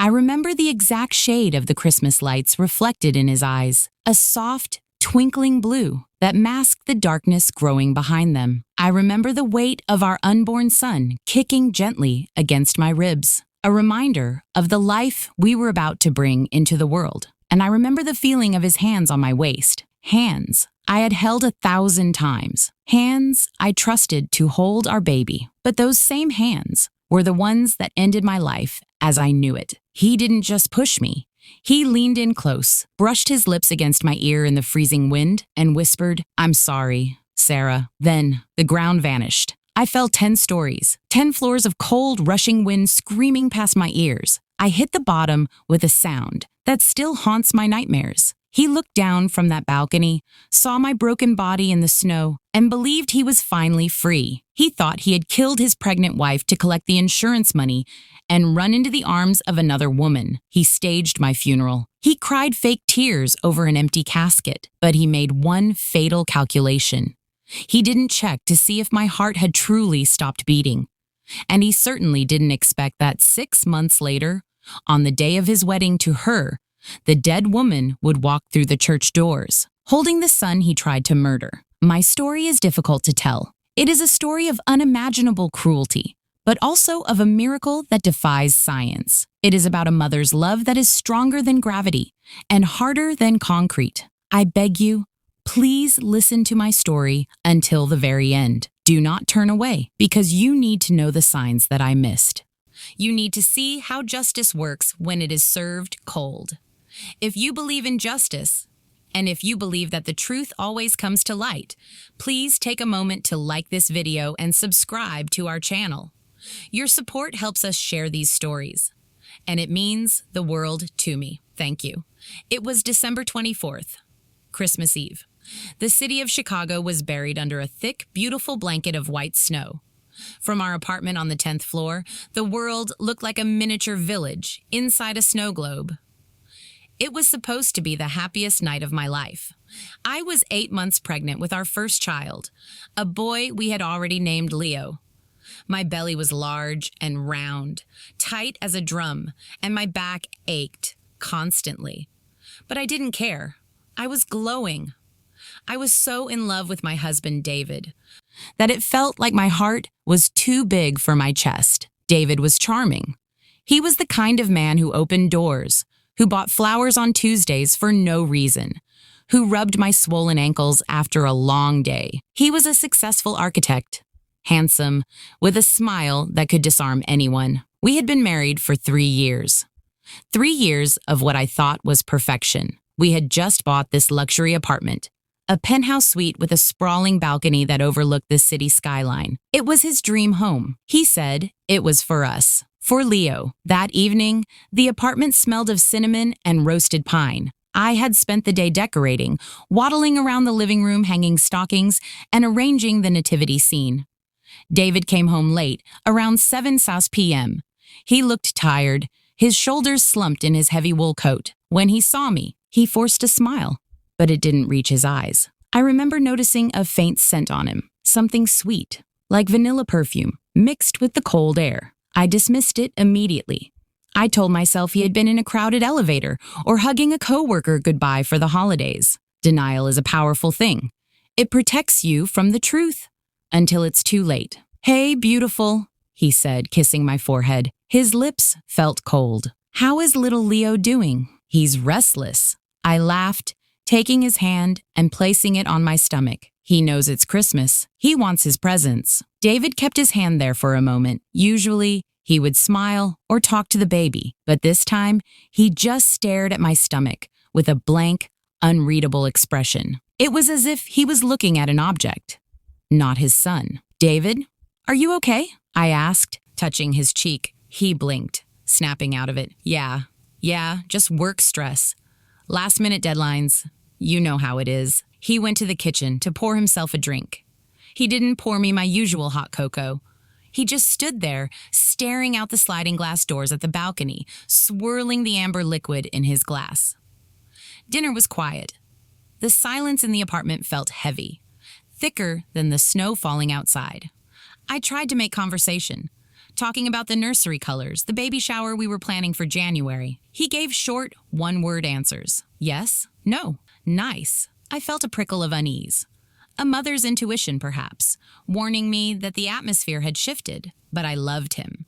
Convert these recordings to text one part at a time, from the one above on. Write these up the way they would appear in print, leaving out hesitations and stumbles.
I remember the exact shade of the Christmas lights reflected in his eyes, a soft, twinkling blue that masked the darkness growing behind them. I remember the weight of our unborn son kicking gently against my ribs, a reminder of the life we were about to bring into the world. And I remember the feeling of his hands on my waist, hands I had held 1,000 times, hands I trusted to hold our baby. But those same hands were the ones that ended my life as I knew it. He didn't just push me. He leaned in close, brushed his lips against my ear in the freezing wind, and whispered, "I'm sorry, Sarah." Then the ground vanished. I fell 10 stories, 10 floors of cold, rushing wind screaming past my ears. I hit the bottom with a sound that still haunts my nightmares. He looked down from that balcony, saw my broken body in the snow, and believed he was finally free. He thought he had killed his pregnant wife to collect the insurance money and run into the arms of another woman. He staged my funeral. He cried fake tears over an empty casket, but he made one fatal calculation. He didn't check to see if my heart had truly stopped beating. And he certainly didn't expect that 6 months later, on the day of his wedding to her, the dead woman would walk through the church doors, holding the son he tried to murder. My story is difficult to tell. It is a story of unimaginable cruelty, but also of a miracle that defies science. It is about a mother's love that is stronger than gravity and harder than concrete. I beg you, please listen to my story until the very end. Do not turn away, because you need to know the signs that I missed. You need to see how justice works when it is served cold. If you believe in justice, and if you believe that the truth always comes to light, please take a moment to like this video and subscribe to our channel. Your support helps us share these stories, and it means the world to me. Thank you. It was December 24th, Christmas Eve. The city of Chicago was buried under a thick, beautiful blanket of white snow. From our apartment on the 10th floor, the world looked like a miniature village inside a snow globe. It was supposed to be the happiest night of my life. I was 8 months pregnant with our first child, a boy we had already named Leo. My belly was large and round, tight as a drum, and my back ached constantly. But I didn't care. I was glowing. I was so in love with my husband, David, that it felt like my heart was too big for my chest. David was charming. He was the kind of man who opened doors, who bought flowers on Tuesdays for no reason, who rubbed my swollen ankles after a long day. He was a successful architect, handsome, with a smile that could disarm anyone. We had been married for 3 years. 3 years of what I thought was perfection. We had just bought this luxury apartment, a penthouse suite with a sprawling balcony that overlooked the city skyline. It was his dream home. He said it was for us. For Leo. That evening, the apartment smelled of cinnamon and roasted pine. I had spent the day decorating, waddling around the living room, hanging stockings, and arranging the nativity scene. David came home late, around 7 p.m. He looked tired, his shoulders slumped in his heavy wool coat. When he saw me, he forced a smile, but it didn't reach his eyes. I remember noticing a faint scent on him, something sweet, like vanilla perfume, mixed with the cold air. I dismissed it immediately. I told myself he had been in a crowded elevator or hugging a coworker goodbye for the holidays. Denial is a powerful thing. It protects you from the truth until it's too late. "Hey, beautiful," he said, kissing my forehead. His lips felt cold. "How is little Leo doing?" "He's restless." I laughed, taking his hand and placing it on my stomach. "He knows it's Christmas. He wants his presents." David kept his hand there for a moment. Usually, he would smile or talk to the baby, but this time, he just stared at my stomach with a blank, unreadable expression. It was as if he was looking at an object, not his son. "David, are you okay?" I asked, touching his cheek. He blinked, snapping out of it. Yeah, just work stress. Last-minute deadlines. You know how it is." He went to the kitchen to pour himself a drink. He didn't pour me my usual hot cocoa. He just stood there, staring out the sliding glass doors at the balcony, swirling the amber liquid in his glass. Dinner was quiet. The silence in the apartment felt heavy, thicker than the snow falling outside. I tried to make conversation, talking about the nursery colors, the baby shower we were planning for January. He gave short, one-word answers. Yes, no, nice. I felt a prickle of unease. A mother's intuition, perhaps, warning me that the atmosphere had shifted, but I loved him.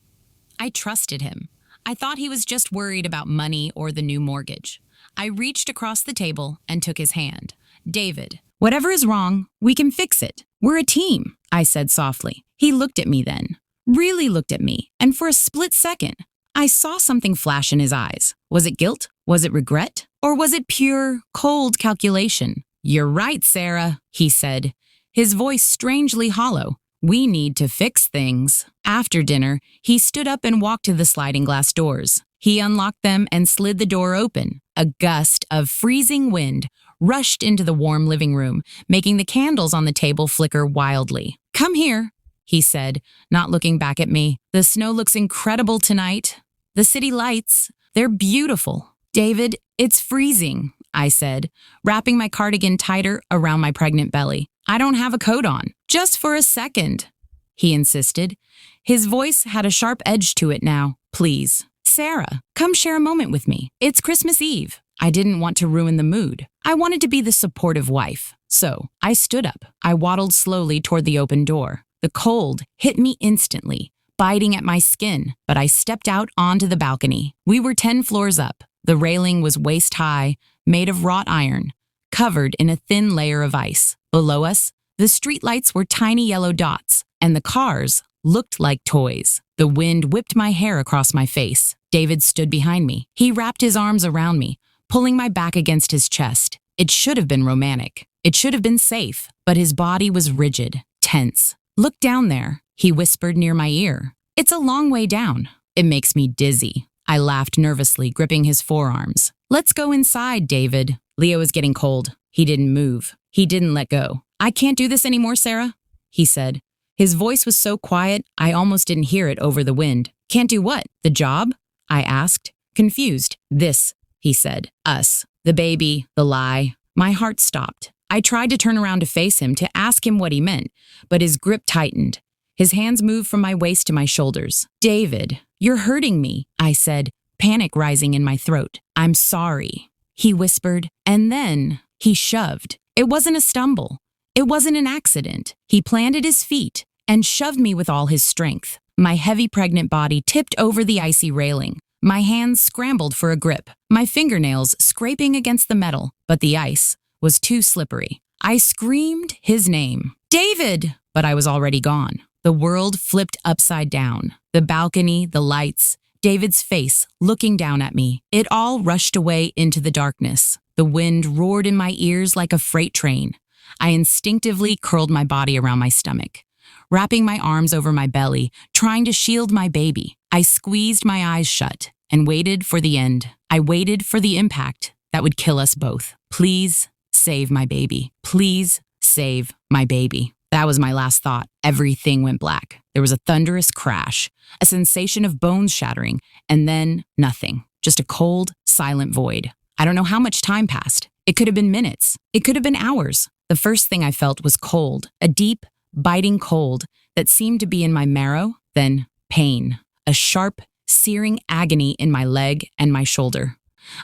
I trusted him. I thought he was just worried about money or the new mortgage. I reached across the table and took his hand. David, whatever is wrong, we can fix it. We're a team, I said softly. He looked at me then, really looked at me, and for a split second, I saw something flash in his eyes. Was it guilt? Was it regret? Or was it pure, cold calculation? You're right, Sarah, he said, his voice strangely hollow. We need to fix things. After dinner, he stood up and walked to the sliding glass doors. He unlocked them and slid the door open. A gust of freezing wind rushed into the warm living room, making the candles on the table flicker wildly. Come here, he said, not looking back at me. The snow looks incredible tonight. The city lights, they're beautiful. David, it's freezing, I said, wrapping my cardigan tighter around my pregnant belly. I don't have a coat on. Just for a second, he insisted. His voice had a sharp edge to it now. Please, Sarah, come share a moment with me. It's Christmas Eve. I didn't want to ruin the mood. I wanted to be the supportive wife. So I stood up. I waddled slowly toward the open door. The cold hit me instantly, biting at my skin, but I stepped out onto the balcony. We were 10 floors up. The railing was waist high, made of wrought iron, covered in a thin layer of ice. Below us, the streetlights were tiny yellow dots, and the cars looked like toys. The wind whipped my hair across my face. David stood behind me. He wrapped his arms around me, pulling my back against his chest. It should have been romantic. It should have been safe, but his body was rigid, tense. Look down there, he whispered near my ear. It's a long way down. It makes me dizzy. I laughed nervously, gripping his forearms. Let's go inside, David. Leo was getting cold. He didn't move. He didn't let go. I can't do this anymore, Sarah, he said. His voice was so quiet, I almost didn't hear it over the wind. Can't do what? The job? I asked, confused. This, he said. Us. The baby, the lie. My heart stopped. I tried to turn around to face him to ask him what he meant, but his grip tightened. His hands moved from my waist to my shoulders. David, you're hurting me, I said, panic rising in my throat. I'm sorry, he whispered, and then he shoved. It wasn't a stumble. It wasn't an accident. He planted his feet and shoved me with all his strength. My heavy pregnant body tipped over the icy railing. My hands scrambled for a grip, my fingernails scraping against the metal, but the ice was too slippery. I screamed his name, David, but I was already gone. The world flipped upside down. The balcony, the lights, David's face looking down at me. It all rushed away into the darkness. The wind roared in my ears like a freight train. I instinctively curled my body around my stomach, wrapping my arms over my belly, trying to shield my baby. I squeezed my eyes shut and waited for the end. I waited for the impact that would kill us both. Please save my baby. Please save my baby. That was my last thought. Everything went black. There was a thunderous crash, a sensation of bones shattering, and then nothing. Just a cold, silent void. I don't know how much time passed. It could have been minutes. It could have been hours. The first thing I felt was cold, a deep, biting cold that seemed to be in my marrow, then pain, a sharp, searing agony in my leg and my shoulder.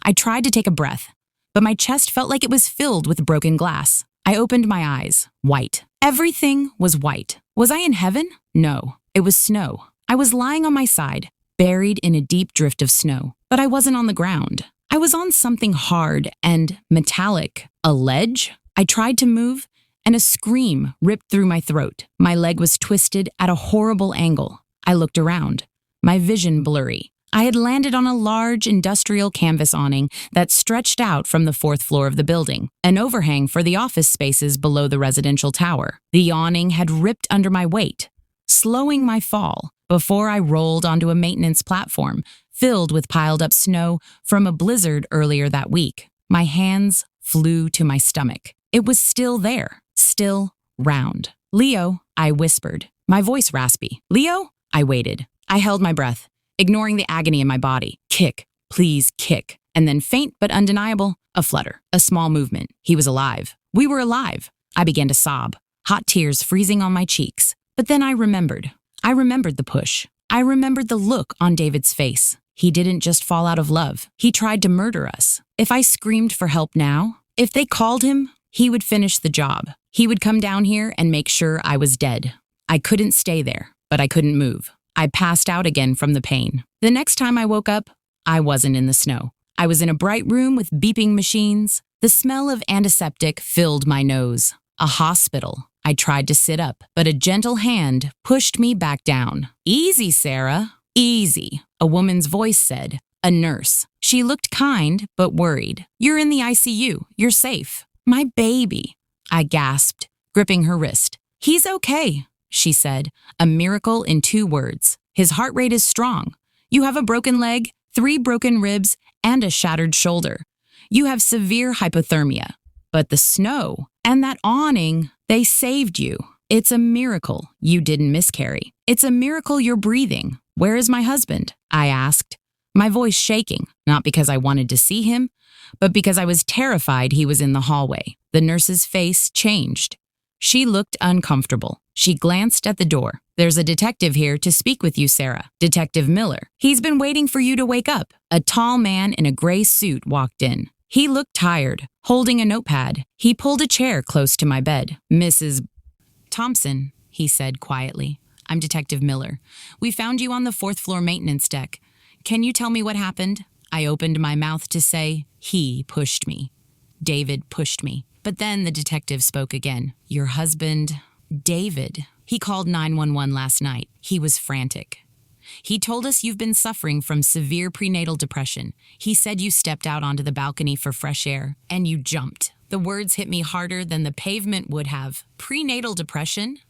I tried to take a breath, but my chest felt like it was filled with broken glass. I opened my eyes, white. Everything was white. Was I in heaven? No, it was snow. I was lying on my side, buried in a deep drift of snow, but I wasn't on the ground. I was on something hard and metallic. A ledge? I tried to move, and a scream ripped through my throat. My leg was twisted at a horrible angle. I looked around, my vision blurry. I had landed on a large industrial canvas awning that stretched out from the 4th floor of the building, an overhang for the office spaces below the residential tower. The awning had ripped under my weight, slowing my fall before I rolled onto a maintenance platform filled with piled-up snow from a blizzard earlier that week. My hands flew to my stomach. It was still there, still round. Leo, I whispered, my voice raspy. Leo? I waited. I held my breath, ignoring the agony in my body. Kick, please kick. And then faint but undeniable, a flutter, a small movement. He was alive. We were alive. I began to sob, hot tears freezing on my cheeks. But then I remembered. I remembered the push. I remembered the look on David's face. He didn't just fall out of love. He tried to murder us. If I screamed for help now, if they called him, he would finish the job. He would come down here and make sure I was dead. I couldn't stay there, but I couldn't move. I passed out again from the pain. The next time I woke up, I wasn't in the snow. I was in a bright room with beeping machines. The smell of antiseptic filled my nose. A hospital. I tried to sit up, but a gentle hand pushed me back down. "Easy, Sarah. Easy," a woman's voice said. A nurse. She looked kind, but worried. "You're in the ICU. You're safe." "My baby," I gasped, gripping her wrist. "He's okay," she said, a miracle in 2 words. "His heart rate is strong. You have a broken leg, 3 broken ribs, and a shattered shoulder. You have severe hypothermia. But the snow and that awning, they saved you. It's a miracle you didn't miscarry. It's a miracle you're breathing. Where is my husband?" I asked, my voice shaking, not because I wanted to see him, but because I was terrified he was in the hallway. The nurse's face changed. She looked uncomfortable. She glanced at the door. "There's a detective here to speak with you, Sarah. Detective Miller. He's been waiting for you to wake up." A tall man in a gray suit walked in. He looked tired, holding a notepad. He pulled a chair close to my bed. "Mrs. Thompson," he said quietly. "I'm Detective Miller. We found you on the 4th floor maintenance deck. Can you tell me what happened?" I opened my mouth to say, "He pushed me. David pushed me." But then the detective spoke again. "Your husband, David, he called 911 last night. He was frantic. He told us you've been suffering from severe prenatal depression. He said you stepped out onto the balcony for fresh air, and you jumped." The words hit me harder than the pavement would have. Prenatal depression?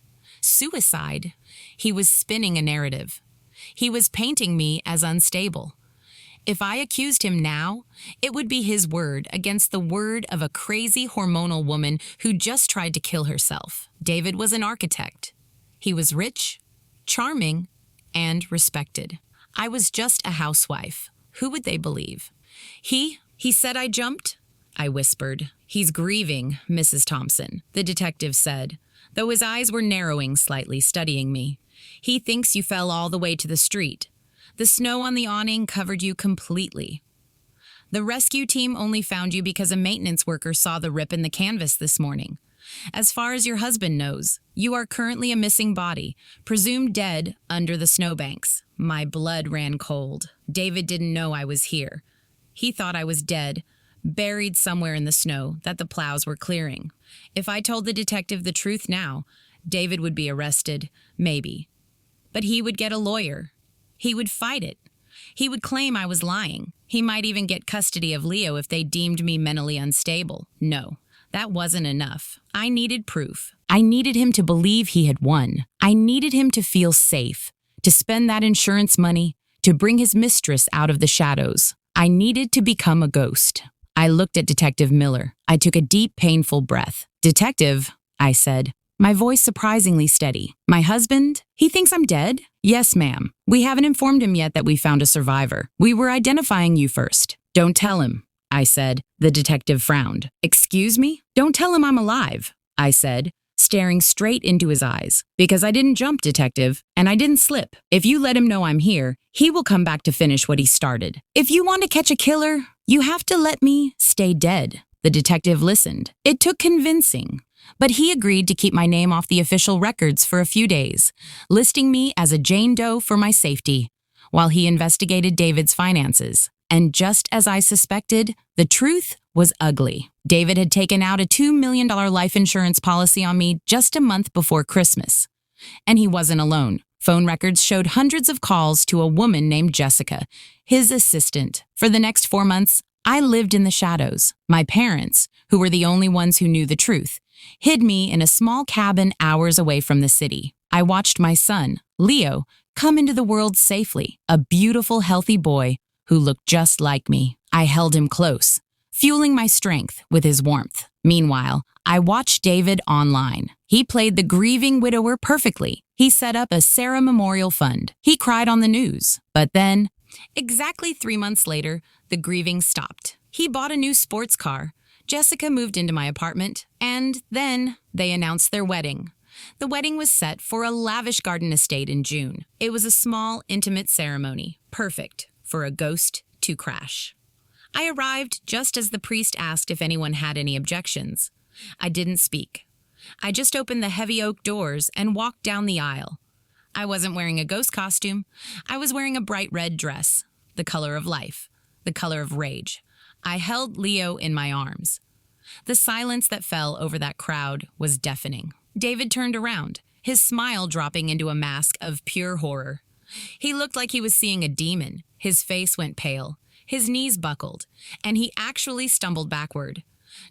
Suicide? He was spinning a narrative. He was painting me as unstable. If I accused him now, it would be his word against the word of a crazy hormonal woman who just tried to kill herself. David was an architect. He was rich, charming, and respected. I was just a housewife. Who would they believe? He said I jumped? I whispered. "He's grieving, Mrs. Thompson," the detective said, though his eyes were narrowing slightly, studying me. "He thinks you fell all the way to the street. The snow on the awning covered you completely. The rescue team only found you because a maintenance worker saw the rip in the canvas this morning. As far as your husband knows, you are currently a missing body, presumed dead under the snowbanks." My blood ran cold. David didn't know I was here. He thought I was dead, buried somewhere in the snow that the plows were clearing. If I told the detective the truth now, David would be arrested, maybe. But he would get a lawyer. He would fight it. He would claim I was lying. He might even get custody of Leo if they deemed me mentally unstable. No, that wasn't enough. I needed proof. I needed him to believe he had won. I needed him to feel safe, to spend that insurance money, to bring his mistress out of the shadows. I needed to become a ghost. I looked at Detective Miller. I took a deep, painful breath. "Detective," I said, my voice surprisingly steady. "My husband? He thinks I'm dead?" "Yes, ma'am. We haven't informed him yet that we found a survivor. We were identifying you first." "Don't tell him," I said. The detective frowned. "Excuse me? Don't tell him I'm alive," I said, staring straight into his eyes. "Because I didn't jump, detective, and I didn't slip. If you let him know I'm here, he will come back to finish what he started. If you want to catch a killer, you have to let me stay dead." The detective listened. It took convincing, but he agreed to keep my name off the official records for a few days, listing me as a Jane Doe for my safety, while he investigated David's finances. And just as I suspected, the truth was ugly. David had taken out a $2 million life insurance policy on me just a month before Christmas. And he wasn't alone. Phone records showed hundreds of calls to a woman named Jessica, his assistant. For the next 4 months, I lived in the shadows. My parents, who were the only ones who knew the truth, hid me in a small cabin hours away from the city. I watched my son, Leo, come into the world safely, a beautiful, healthy boy who looked just like me. I held him close, fueling my strength with his warmth. Meanwhile, I watched David online. He played the grieving widower perfectly. He set up a Sarah Memorial Fund. He cried on the news. But then, exactly 3 months later, the grieving stopped. He bought a new sports car. Jessica moved into my apartment, and then they announced their wedding. The wedding was set for a lavish garden estate in June. It was a small, intimate ceremony, perfect for a ghost to crash. I arrived just as the priest asked if anyone had any objections. I didn't speak. I just opened the heavy oak doors and walked down the aisle. I wasn't wearing a ghost costume. I was wearing a bright red dress, the color of life, the color of rage. I held Leo in my arms. The silence that fell over that crowd was deafening. David turned around, his smile dropping into a mask of pure horror. He looked like he was seeing a demon. His face went pale, his knees buckled, and he actually stumbled backward,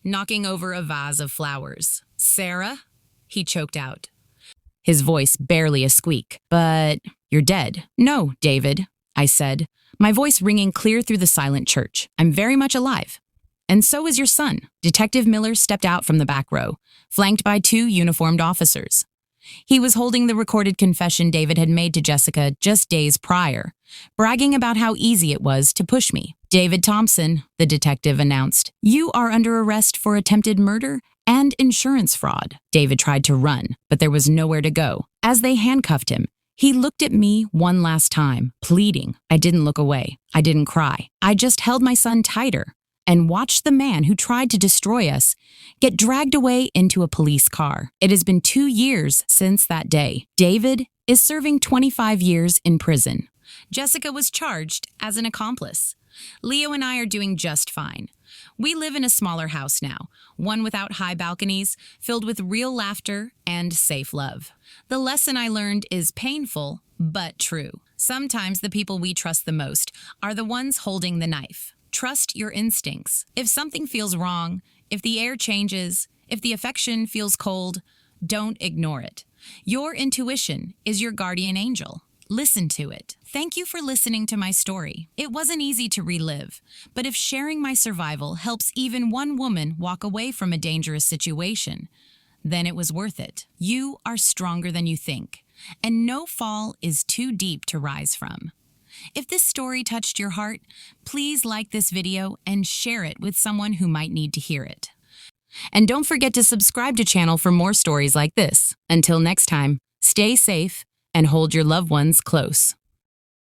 knocking over a vase of flowers. "Sarah?" he choked out, his voice barely a squeak. "But you're dead." "No, David," I said, my voice ringing clear through the silent church. "I'm very much alive. And so is your son." Detective Miller stepped out from the back row, flanked by 2 uniformed officers. He was holding the recorded confession David had made to Jessica just days prior, bragging about how easy it was to push me. "David Thompson," the detective announced, "you are under arrest for attempted murder and insurance fraud." David tried to run, but there was nowhere to go. As they handcuffed him, he looked at me one last time, pleading. I didn't look away. I didn't cry. I just held my son tighter and watched the man who tried to destroy us get dragged away into a police car. It has been 2 years since that day. David is serving 25 years in prison. Jessica was charged as an accomplice. Leo and I are doing just fine. We live in a smaller house now, one without high balconies, filled with real laughter and safe love. The lesson I learned is painful, but true. Sometimes the people we trust the most are the ones holding the knife. Trust your instincts. If something feels wrong, if the air changes, if the affection feels cold, don't ignore it. Your intuition is your guardian angel. Listen to it. Thank you for listening to my story. It wasn't easy to relive, but if sharing my survival helps even one woman walk away from a dangerous situation, then it was worth it. You are stronger than you think, and no fall is too deep to rise from. If this story touched your heart, please like this video and share it with someone who might need to hear it. And don't forget to subscribe to the channel for more stories like this. Until next time, stay safe and hold your loved ones close.